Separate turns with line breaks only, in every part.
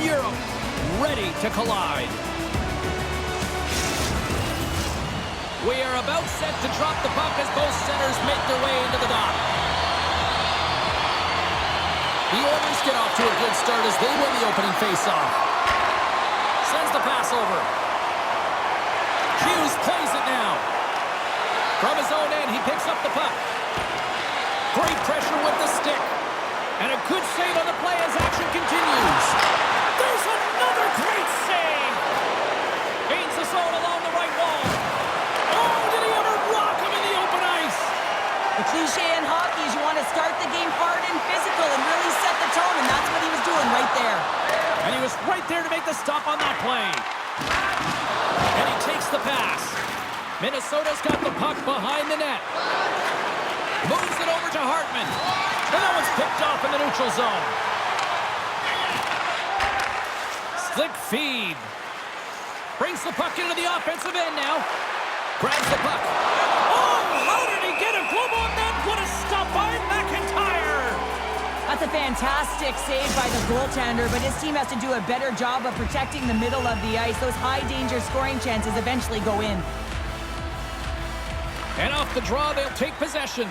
Europe, ready to collide. We are about set to drop the puck as both centers make their way into the dock. The Oilers get off to a good start as they win the opening faceoff. Sends the pass over. Hughes plays it now. From his own end, he picks up the puck. Great pressure with the stick. And a good save on the play as action continues. There's another great save. Gains the zone along the right wall. Oh, did he ever rock him in the open ice?
The cliche in hockey is you want to start the game hard and physical and really set the tone, and that's what he was doing right there.
And he was right there to make the stop on that play. And he takes the pass. Minnesota's got the puck behind the net. Moves it over to Hartman. And that one's picked off in the neutral zone. Slick feed. Brings the puck into the offensive end now. Grabs the puck. Oh, how did he get a glove on that? What a stop by McIntyre.
That's a fantastic save by the goaltender, but his team has to do a better job of protecting the middle of the ice. Those high-danger scoring chances eventually go in.
And off the draw, they'll take possession.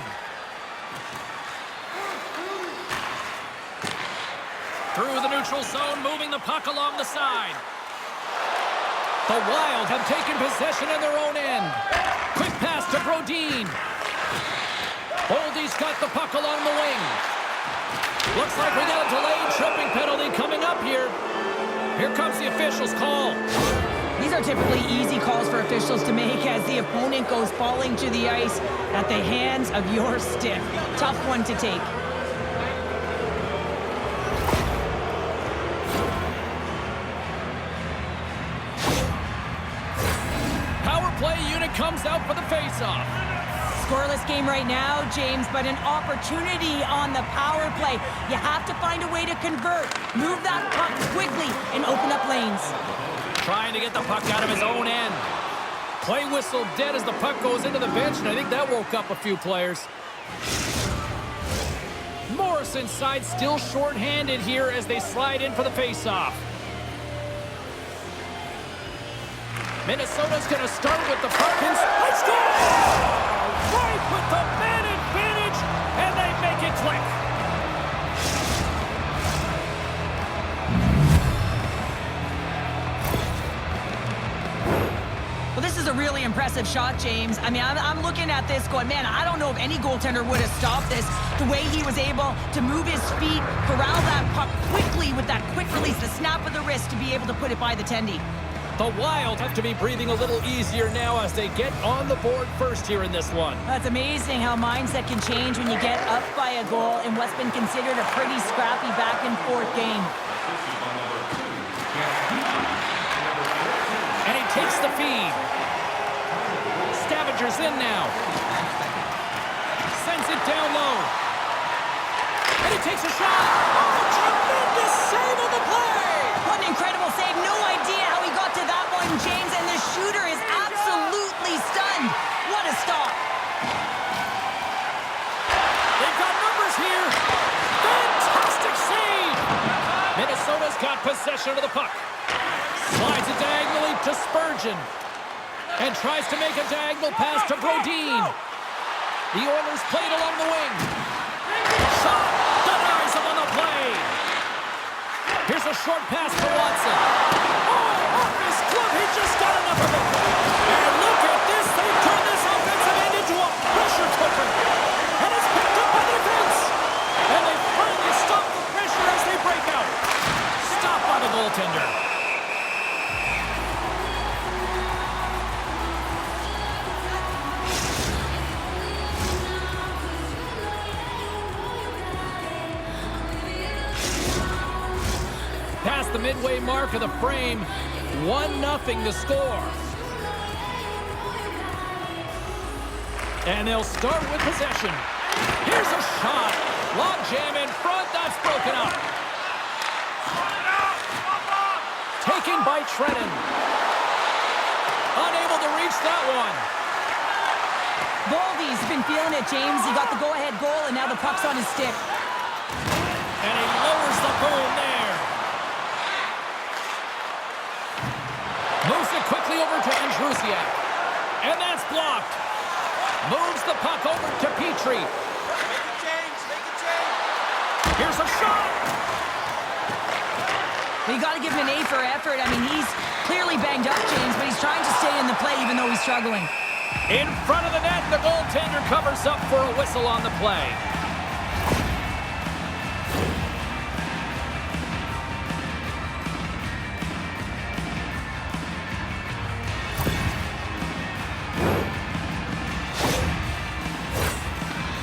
Through the neutral zone, moving the puck along the side. The Wild have taken possession in their own end. Quick pass to Brodin. Boldy's got the puck along the wing. Looks like we got a delayed tripping penalty coming up here. Here comes the official's call.
These are typically easy calls for officials to make as the opponent goes falling to the ice at the hands of your stick. Tough one to take.
Power play unit comes out for the faceoff.
Scoreless game right now, James, but an opportunity on the power play. You have to find a way to convert. Move that puck quickly and open up lanes.
Trying to get the puck out of his own end. Play whistle dead as the puck goes into the bench, and I think that woke up a few players. Morrison side still short-handed here as they slide in for the faceoff. Minnesota's going to start with the puck. Let's go! Right with the man advantage, and they make it click.
Well, this is a really impressive shot, James. I mean, I'm looking at this going, man, I don't know if any goaltender would have stopped this. The way he was able to move his feet, corral that puck quickly with that quick release, the snap of the wrist to be able to put it by the tendy.
The Wild have to be breathing a little easier now as they get on the board first here in this one.
That's amazing how mindset can change when you get up by a goal in what's been considered a pretty scrappy back-and-forth game.
And he takes the feed. Stavanger's in now. Sends it down low. And he takes a shot. Oh, tremendous save on the play!
What an incredible save. No idea how he got to that one, James, and the shooter is absolutely stunned. What a stop.
They've got numbers here. Fantastic save. Minnesota's got possession of the puck. Slides it diagonally to Spurgeon. And tries to make a diagonal pass to Brodin. The Oilers played along the wing. Shot denies him on the play. Here's a short pass to Watson. Oh, off his glove. He just got enough of it. And look at this. They turn this offensive end into a pressure cooker. And it's picked up by the defense. And they finally stop the pressure as they break out. Stopped by the goaltender. Past the midway mark of the frame, 1-0 the score. And they'll start with possession. Here's a shot. Log jam in front, that's broken up. Taken by Trennan. Unable to reach that one.
Boldy's been feeling it, James. He got the go-ahead goal, and now the puck's on his stick.
And he lowers the boom there. Trusiak. And that's blocked. Moves the puck over to Petrie.
Make a change, make a change.
Here's a shot.
You got to give him an A for effort. I mean, he's clearly banged up, James, but he's trying to stay in the play even though he's struggling.
In front of the net, the goaltender covers up for a whistle on the play.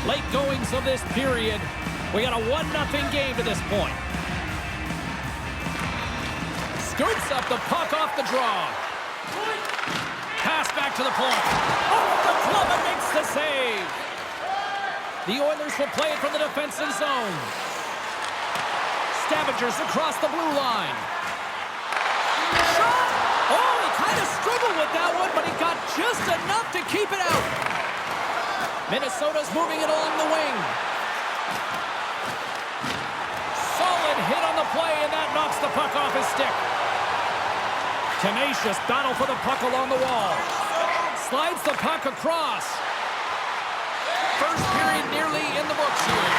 Late goings of this period. We got a 1-0 game to this point. Scoops up the puck off the draw. Pass back to the point. Oh, the glove and makes the save. The Oilers will play it from the defensive zone. Stavanger's across the blue line. Shot! Oh, he kind of struggled with that one, but he got just enough to keep it out. Minnesota's moving it along the wing. Solid hit on the play, and that knocks the puck off his stick. Tenacious battle for the puck along the wall. Slides the puck across. First period nearly in the books here.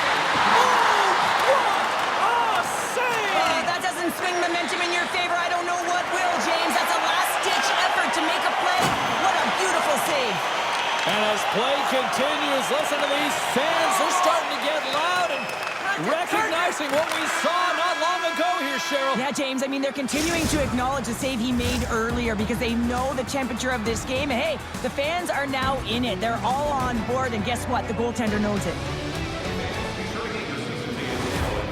Oh, what a save!
That doesn't swing momentum in your favor. I don't know what will, James. That's a last-ditch effort to make a play. What a beautiful save.
And as play continues, listen to these fans. They're starting to get loud and recognizing what we saw not long ago here, Cheryl.
Yeah, James, I mean, they're continuing to acknowledge the save he made earlier because they know the temperature of this game. And, hey, the fans are now in it. They're all on board, and guess what? The goaltender knows it.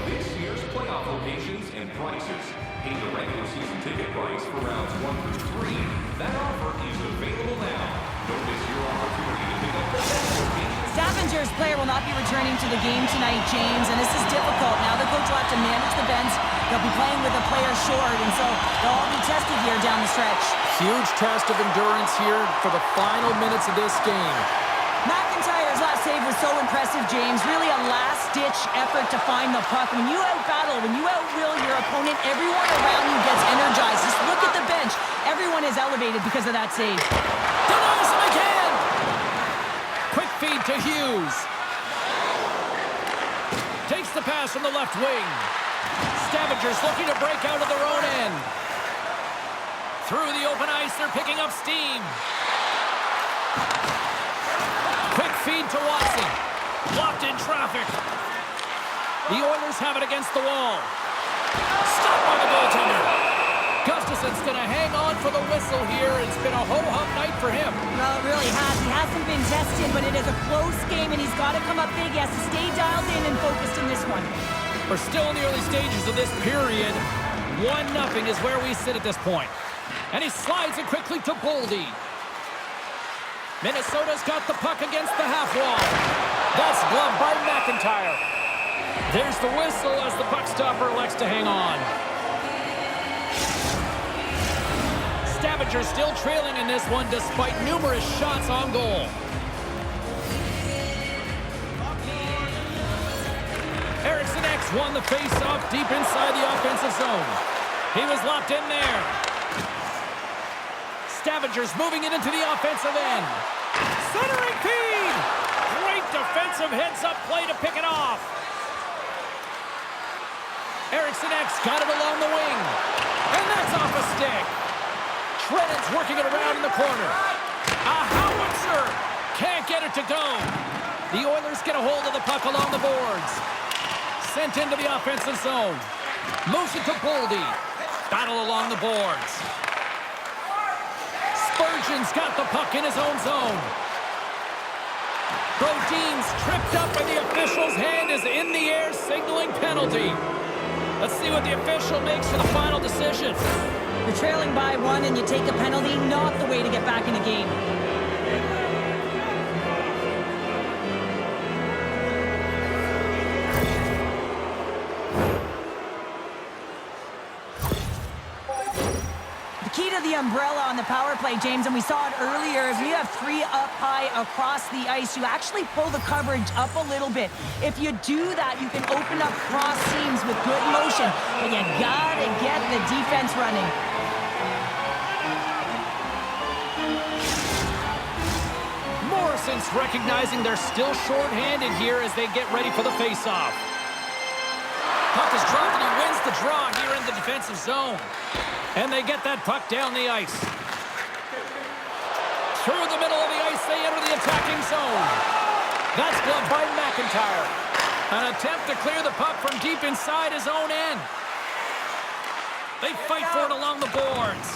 This year's playoff locations and prices. Pay the regular season ticket price for rounds 1 through 3. That offer is available now. Don't miss your opportunity to pick up the best location.
Stavanger's player will not be returning to the game tonight, James, and this is difficult. Now the coach will have to manage the bench. They'll be playing with a player short, and so they'll all be tested here down the stretch.
Huge test of endurance here for the final minutes of this game.
McIntyre's last save was so impressive, James. Really a last-ditch effort to find the puck. When you out-battle, when you outwill your opponent, everyone around you gets energized. Just look at the bench. Everyone is elevated because of that save.
Denies him again! Quick feed to Hughes. Takes the pass from the left wing. Stavanger's looking to break out of their own end. Through the open ice, they're picking up steam. Quick feed to Watson. Blocked in traffic. The Oilers have it against the wall. Stopped by the goaltender. Gustafson's going to hang on for the whistle here. It's been a ho-hum night for him.
Well, it really has. He hasn't been tested, but it is a close game, and he's got to come up big. He has to stay dialed in and focused in this one.
We're still in the early stages of this period. 1-0 is where we sit at this point. And he slides it quickly to Boldy. Minnesota's got the puck against the half wall. That's gloved by McIntyre. There's the whistle as the puck stopper elects to hang on. Stavanger still trailing in this one despite numerous shots on goal. Eriksson X won the face-off deep inside the offensive zone. He was locked in there. Stavanger's moving it into the offensive end. Centering feed! Great defensive heads-up play to pick it off. Eriksson X got it along the wing. And that's off a stick. Shreddon's working it around in the corner. A howitzer! Can't get it to go. The Oilers get a hold of the puck along the boards. Sent into the offensive zone. Moves it to Boldy. Battle along the boards. Spurgeon's got the puck in his own zone. Brodin's tripped up and the official's hand is in the air signaling penalty. Let's see what the official makes for the final decision.
You're trailing by 1 and you take a penalty, not the way to get back in the game. The key to the umbrella on the power play, James, and we saw it earlier, if you have 3 up high across the ice, you actually pull the coverage up a little bit. If you do that, you can open up cross seams with good motion, but you gotta get the defense running.
assistants recognizing they're still short-handed here as they get ready for the face-off. Puck is dropped and he wins the draw here in the defensive zone. And they get that puck down the ice. Through the middle of the ice, they enter the attacking zone. That's gloved by McIntyre. An attempt to clear the puck from deep inside his own end. They fight for it along the boards.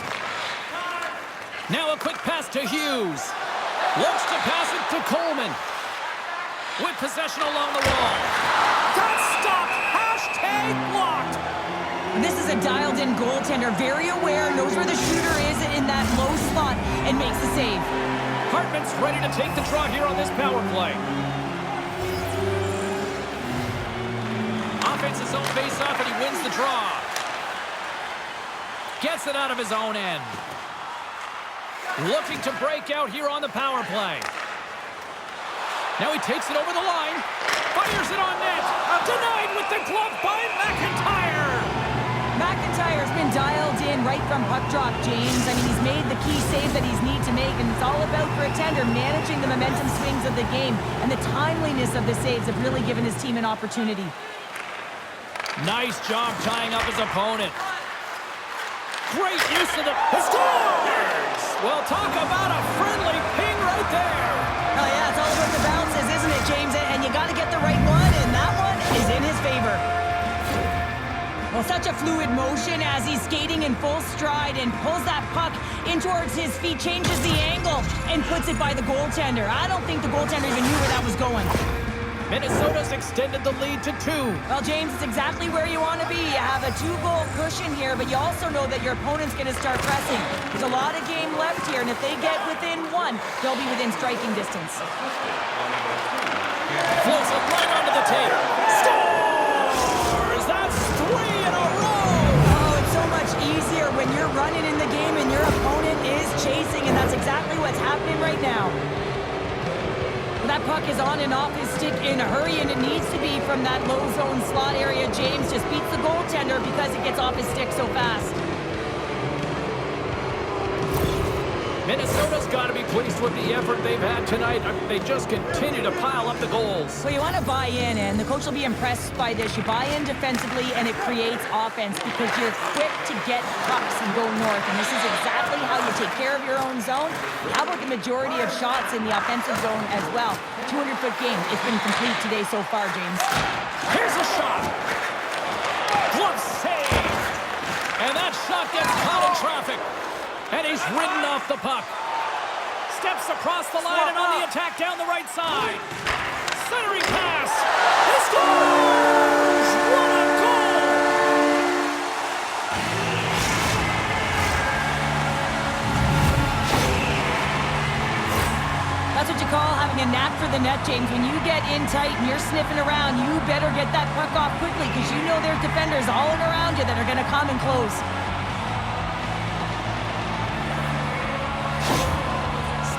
Now a quick pass to Hughes. Looks to pass it to Coleman. With possession along the wall. That's stopped. Hashtag blocked.
This is a dialed-in goaltender, very aware, knows where the shooter is in that low slot, and makes the save.
Hartman's ready to take the draw here on this power play. Offense his own face-off, and he wins the draw. Gets it out of his own end. Looking to break out here on the power play. Now he takes it over the line. Fires it on net. Denied with the glove by McIntyre.
McIntyre's been dialed in right from puck drop, James. I mean, he's made the key save that he's need to make, and it's all about, for a tender, managing the momentum swings of the game, and the timeliness of the saves have really given his team an opportunity.
Nice job tying up his opponent. Great use of the... Scores! Well, talk about a friendly ping right there.
Oh, yeah, it's all about the bounces, isn't it, James? And you got to get the right one, and that one is in his favor. Well, such a fluid motion as he's skating in full stride and pulls that puck in towards his feet, changes the angle, and puts it by the goaltender. I don't think the goaltender even knew where that was going.
Minnesota's extended the lead to 2.
Well, James, it's exactly where you want to be. You have a 2-goal cushion here, but you also know that your opponent's going to start pressing. There's a lot of game left here, and if they get within 1, they'll be within striking distance.
Floats it right onto the tape. Scores! That's 3 in a row!
Oh, it's so much easier when you're running in the game and your opponent is chasing, and that's exactly what's happening right now. That puck is on and off his stick in a hurry, and it needs to be from that low zone slot area. James just beats the goaltender because it gets off his stick so fast.
Minnesota's got to be pleased with the effort they've had tonight. They just continue to pile up the goals.
Well, you want to buy in, and the coach will be impressed by this. You buy in defensively, and it creates offense because you're quick to get pucks and go north, and this is exactly how you take care of your own zone. How about the majority of shots in the offensive zone as well? 200-foot game. It's been complete today so far, James.
Here's a shot. Glove save. And that shot gets caught in traffic. And he's ridden off the puck. Steps across the line and on the attack down the right side. Centering pass. He scores! What a goal!
That's what you call having a knack for the net, James. When you get in tight and you're sniffing around, you better get that puck off quickly because you know there's defenders all around you that are going to come and close.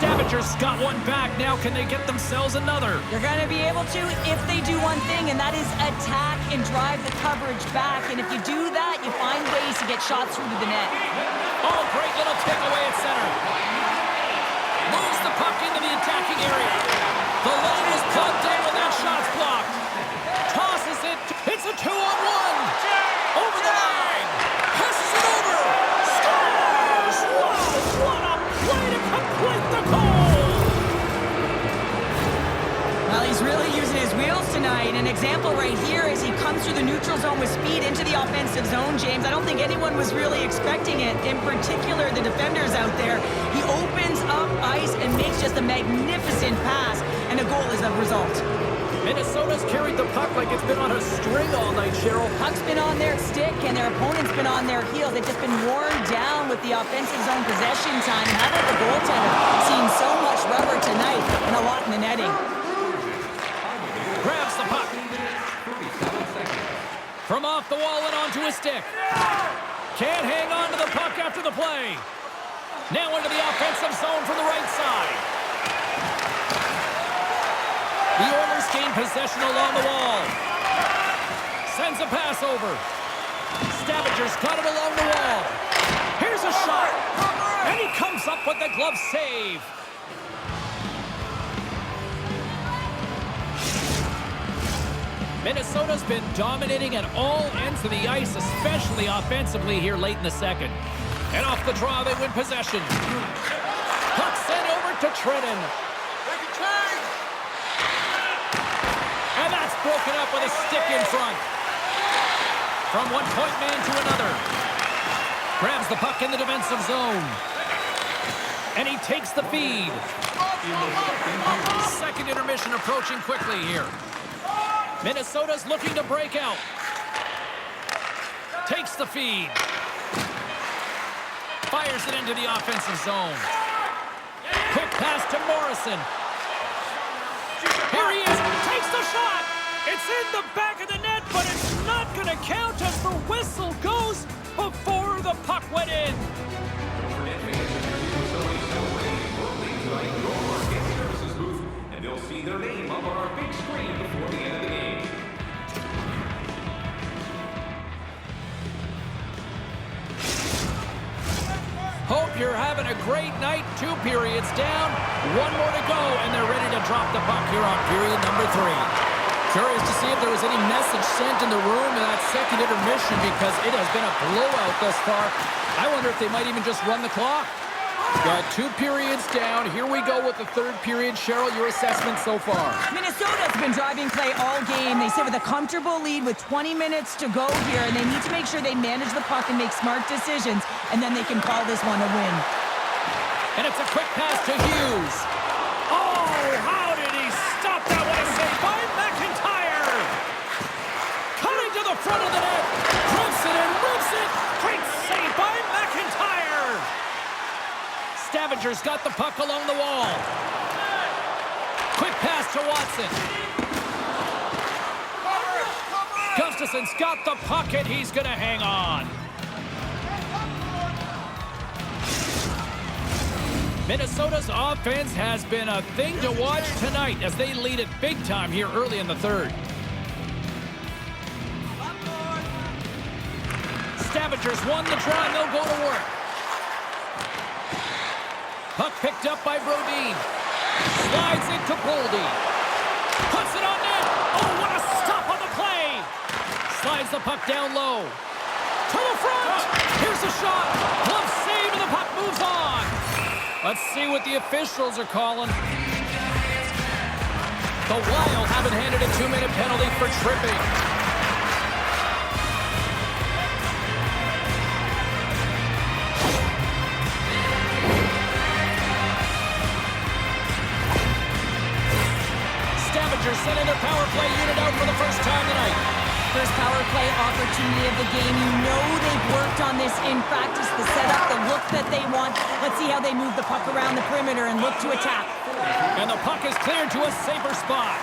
Stavanger's got one back. Now can they get themselves another?
They're going to be able to if they do one thing, and that is attack and drive the coverage back. And if you do that, you find ways to get shots through to the net.
Oh, great little takeaway at center. Moves the puck into the attacking area. The line is plugged in when that shot's blocked. Tosses it. It's a 2-on-1. Over the line. Passes it over. Scores! Wow, what a play to complete the goal!
Well, he's really using his wheels tonight. An example right here is he comes through the neutral zone with speed into the offensive zone, James. I don't think anyone was really expecting it, in particular the defenders out there. He opens up ice and makes just a magnificent pass, and a goal is the result.
Minnesota's carried the puck like it's been on a string all night, Cheryl.
Puck's been on their stick, and their opponent's been on their heels. They've just been worn down with the offensive zone possession time. And how about the goaltender? Seeing so much rubber tonight and a lot in the netting.
Grabs the puck. From off the wall and onto his stick. Can't hang on to the puck after the play. Now into the offensive zone from the right side. The Oilers gain possession along the wall. Sends a pass over. Stavanger's got it along the wall. Here's a shot. And he comes up with the glove save. Minnesota's been dominating at all ends of the ice, especially offensively here late in the second. And off the draw, they win possession. Puck sent over to Trenton.
Make a change.
And that's broken up with a stick in front. From one point man to another. Grabs the puck in the defensive zone. And he takes the feed. Second intermission approaching quickly here. Minnesota's looking to break out. Takes the feed. Fires it into the offensive zone. Quick pass to Morrison. Here he is. Takes the shot. It's in the back of the net, but it's not going to count as the whistle goes before the puck went in.
And they'll see their name up on our big screen before the end of the game.
Hope you're having a great night. 2 periods down, 1 more to go, and they're ready to drop the puck here on period number 3. Curious to see if there was any message sent in the room in that second intermission because it has been a blowout thus far. I wonder if they might even just run the clock. Got 2 periods down. Here we go with the 3rd period. Cheryl, your assessment so far?
Minnesota's been driving play all game. They sit with a comfortable lead with 20 minutes to go here, and they need to make sure they manage the puck and make smart decisions, and then they can call this one a win.
And it's a quick pass to Hughes. Oh, how did he stop that? What a save by McIntyre! Coming to the front of the net. Rips it and rips it. Great save by McIntyre! Stavanger's got the puck along the wall. Quick pass to Watson. Gustafson's got the puck and he's going to hang on. Minnesota's offense has been a thing to watch tonight as they lead it big time here early in the 3rd. Stavanger's won the draw and they'll go to work. Puck picked up by Brodin. Slides into Boldy. Puts it on net. Oh, what a stop on the play. Slides the puck down low. To the front. Here's a shot. Glove save and the puck moves on. Let's see what the officials are calling. The Wild haven't handed a 2-minute penalty for tripping. Stavanger sending their power play unit out for the first time tonight.
First power play opportunity of the game. You know they've worked on this in practice, the setup, the look that they want. Let's see how they move the puck around the perimeter and look to attack.
And the puck is cleared to a safer spot.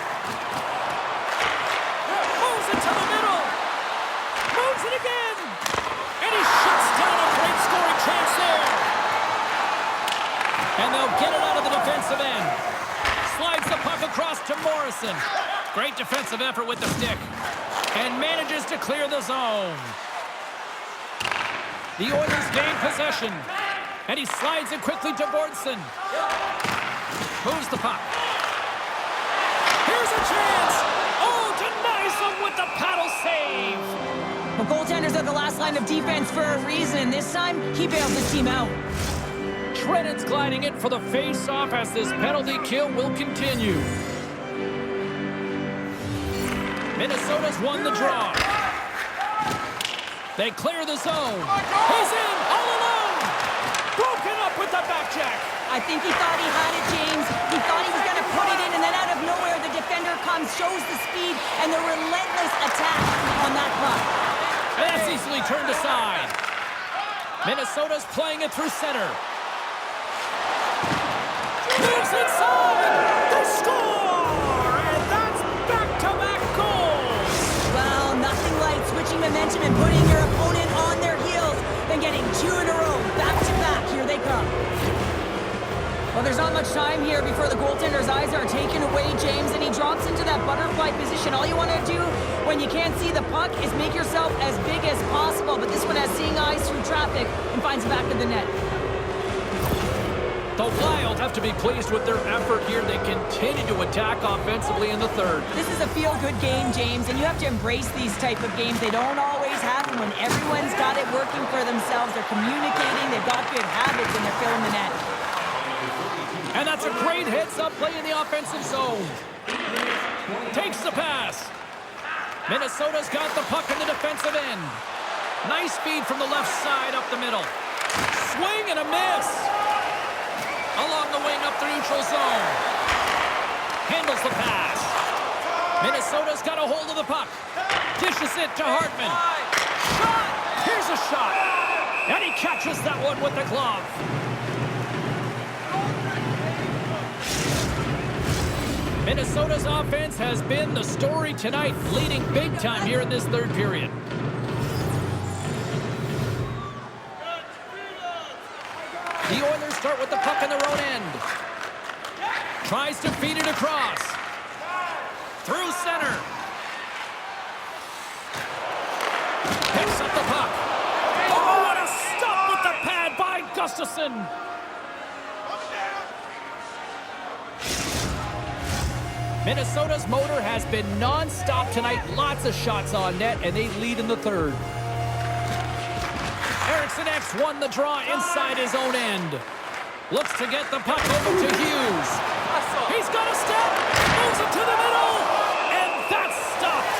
Moves it to the middle. Moves it again. And he shuts down a great scoring chance there. And they'll get it out of the defensive end. Slides the puck across to Morrison. Great defensive effort with the stick. And manages to clear the zone. The Oilers gain possession. And he slides it quickly to Bordson. Moves the puck. Here's a chance. Oh, denies him with the paddle save.
The goaltenders are the last line of defense for a reason. This time, he bails his team out.
Trenton's gliding in for the face-off as this penalty kill will continue. Minnesota's won the draw. They clear the zone. He's in all alone. Broken up with the back check.
I think he thought he had it, James. He thought he was going to put it in, and then out of nowhere, the defender comes, shows the speed, and the relentless attack on that puck.
And that's easily turned aside. Minnesota's playing it through center. Moves inside. They score! And that's back-to-back goals.
Well, nothing like switching momentum and putting your opponent on their heels than getting 2 in a row. Back-to-back. Here they come. Well, there's not much time here before the goaltender's eyes are taken away, James, and he drops into that butterfly position. All you want to do when you can't see the puck is make yourself as big as possible, but this one has seeing eyes through traffic and finds the back of the net.
The Wild have to be pleased with their effort here. They continue to attack offensively in the third.
This is a feel-good game, James, and you have to embrace these type of games. They don't always happen when everyone's got it working for themselves. They're communicating, they've got good habits, and they're filling the net.
And that's a great heads-up play in the offensive zone. Takes the pass. Minnesota's got the puck in the defensive end. Nice feed from the left side up the middle. Swing and a miss. Along the wing up the neutral zone. Handles the pass. Minnesota's got a hold of the puck. Dishes it to Hartman. Shot! Here's a shot. And he catches that one with the glove. Minnesota's offense has been the story tonight, leading big time here in this third period. The Oilers start with the puck in their own end. Tries to feed it across. Through center. Picks up the puck. Oh, what a stop with the pad by Gustafsson. Minnesota's motor has been non-stop tonight. Lots of shots on net, and they lead in the third. Eriksson X won the draw inside his own end. Looks to get the puck over to Hughes. He's got a step. Moves it to the middle. And that's stopped.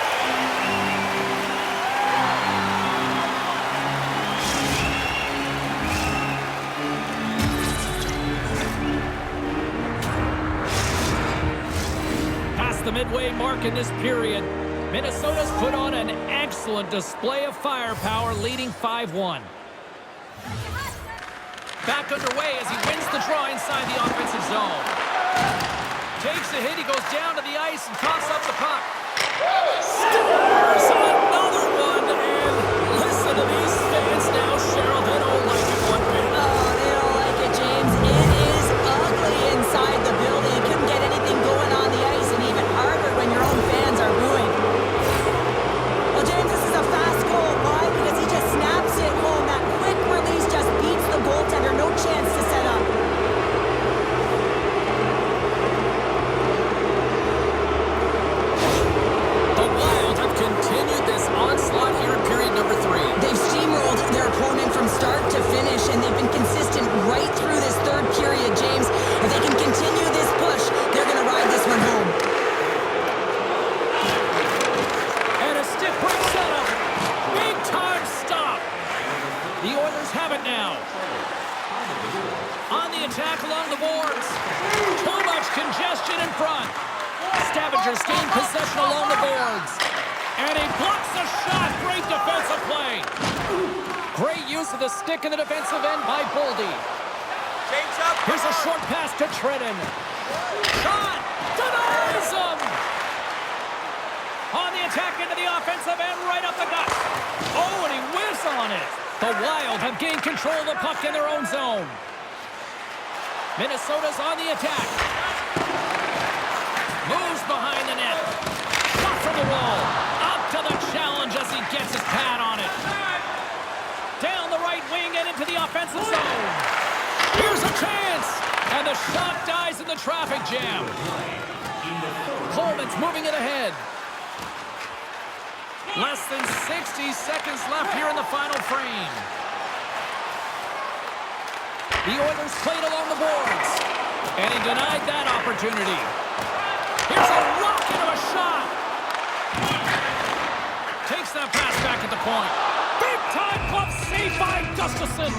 Past the midway mark in this period, Minnesota's put on an excellent display of firepower, leading 5-1. Back underway as he wins the draw inside the offensive zone. Takes a hit, he goes down to the ice and coughs up the puck. Scores another one, and listen to these fans now, Cheryl. They don't like it one bit.
Oh, they don't like it, James. It is ugly inside the building. You couldn't get anything going on the ice, and even harder when your own fans are booing. Well, James, this is a fast goal. Why? Because he just snaps it home. That quick release just beats the goaltender. No chance to set up.
The Wild have continued this onslaught here in period number 3.
They've steamrolled their opponent from start to finish, and they've been consistent right through this third period, James. If they can continue this push, they're going to ride this one home.
And a stiff break setup. Big time stop. The Oilers have it now. On the attack along the boards. Too much congestion in front. Stavanger's gained possession along the boards. And he blocks the shot. Great defensive play. Great use of the stick in the defensive end by Boldy.
James up.
Here's a short pass to Trennan. Shot. Denies him. On the attack into the offensive end, right up the gut. Oh, and he whiffs on it. The Wild have gained control of the puck in their own zone. Minnesota's on the attack. Moves behind the net. Shot from the wall. Up to the challenge as he gets his pad on it. Down the right wing and into the offensive zone. Here's a chance. And the shot dies in the traffic jam. Coleman's moving it ahead. Less than 60 seconds left here in the final frame. The Oilers played along the boards. And he denied that opportunity. Here's a rocket of a shot. Takes that pass back at the point. Big time glove save by Gustafsson.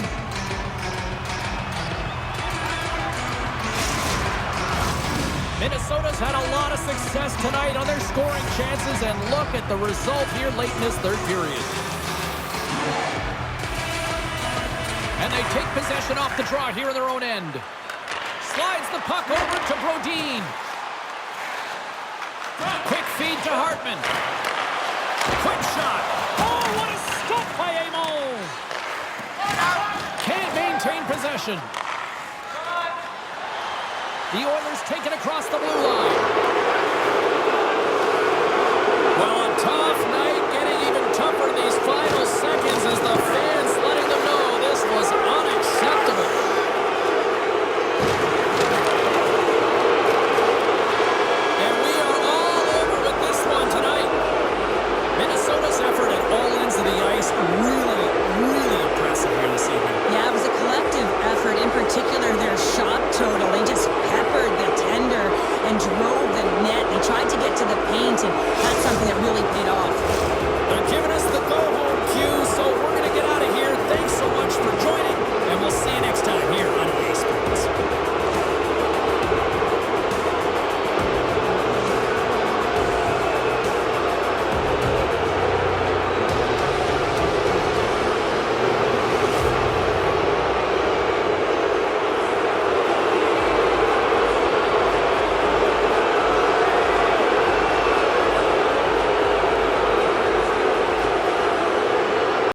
Minnesota's had a lot of success tonight on their scoring chances, and look at the result here late in this third period. And they take possession off the draw here in their own end. Slides the puck over to Brodin. Quick feed to Hartman. Quick shot. Oh, what a stop by Amon. Can't maintain possession. The Oilers take it across the blue line. Well, a tough night, getting even tougher in these final seconds as the fans